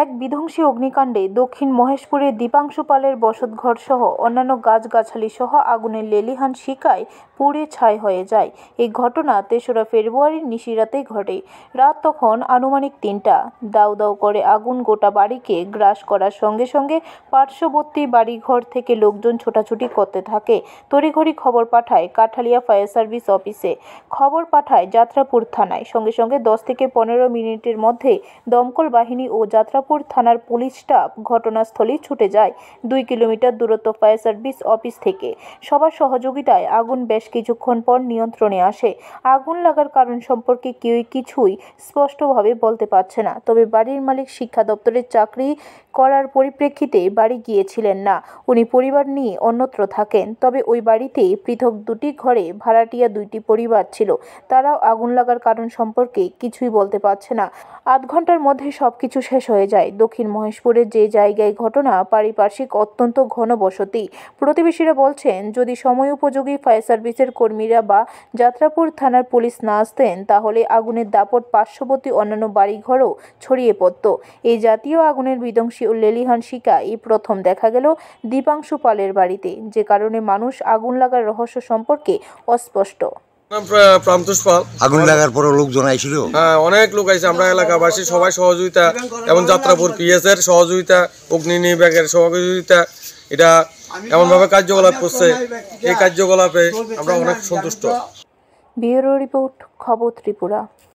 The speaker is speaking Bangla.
এক বিধ্বংসী অগ্নিকাণ্ডে দক্ষিণ মহেশপুরের দীপাংশু পালের বসতঘর সহ অন্যান্য গাছগাছালি সহ আগুনের লেলিহান শিখায় পুড়ে ছাই হয়ে যায়। এই ঘটনা ৩রা ফেব্রুয়ারির নিশিরাতে ঘটে। রাত তখন আনুমানিক ৩টা। দাউ দাউ করে আগুন গোটা বাড়িকে গ্রাস করার সঙ্গে সঙ্গে পার্শ্ববর্তী বাড়িঘর থেকে লোকজন ছোটাছুটি করতে থাকে। তড়িঘড়ি খবর পাঠায় কাঠালিয়া ফায়ার সার্ভিস অফিসে, খবর পাঠায় যাত্রাপুর থানায়। সঙ্গে সঙ্গে 10 থেকে 15 মিনিটের মধ্যে দমকল বাহিনী ও যাত্রাপুর থানার পুলিশ স্টাফ ঘটনাস্থলে ছুটে যায়। 2 কিলোমিটার দূরত্ব ফায়ার সার্ভিস অফিস থেকে। সবার সহযোগিতায় আগুন বেশ কিছুক্ষণ পর নিয়ন্ত্রণে আসে। আগুন লাগার কারণ সম্পর্কে কেউই কিছুই স্পষ্টভাবে বলতে পারছে না। তবে বাড়ির মালিক শিক্ষা দপ্তরের চাকরি করার পরিপ্রেক্ষিতে বাড়ি গিয়েছিলেন না। উনি পরিবার নিয়ে অন্যত্র থাকেন। তবে ওই বাড়িতে পৃথক 2টি ঘরে ভাড়াটিয়া 2টি পরিবার ছিল। তারাও আগুন লাগার কারণ সম্পর্কে কিছুই বলতে পারছে না। আধ ঘন্টার মধ্যে সবকিছু শেষ হয়ে যায়। দক্ষিণ মহেশপুরের যে জায়গায় ঘটনা, পারিপার্শ্বিক অত্যন্ত ঘনবসতি। প্রতিবেশীরা বলছেন, যদি সময় উপযোগী ফায়ার সার্ভিসের কর্মীরা বা যাত্রাপুর থানার পুলিশ না আসতেন তাহলে আগুনের দাপট পার্শ্ববর্তী অন্যান্য বাড়িঘরও ছড়িয়ে পড়ত। এই জাতীয় আগুনের বিধ্বংসী ও লেলিহান শিখা এই প্রথম দেখা গেল দীপাংশু পালের বাড়িতে, যে কারণে মানুষ আগুন লাগার রহস্য সম্পর্কে অস্পষ্ট। প্রান্তোষ পাল। আগুন লাগার পরে লোকজন আইছিল? হ্যাঁ, অনেক লোক আইছে। আমরা এলাকাবাসী সবাই সহযোগিতা এবং যাত্রাপুর পিএস এর সহযোগিতা, অগ্নি বিভাগের সহযোগিতা, এটা এমনভাবে কার্যকলাপ করছে, এই কার্যকলাপে আমরা অনেক সন্তুষ্ট। ব্যুরো রিপোর্ট, খবর ত্রিপুরা।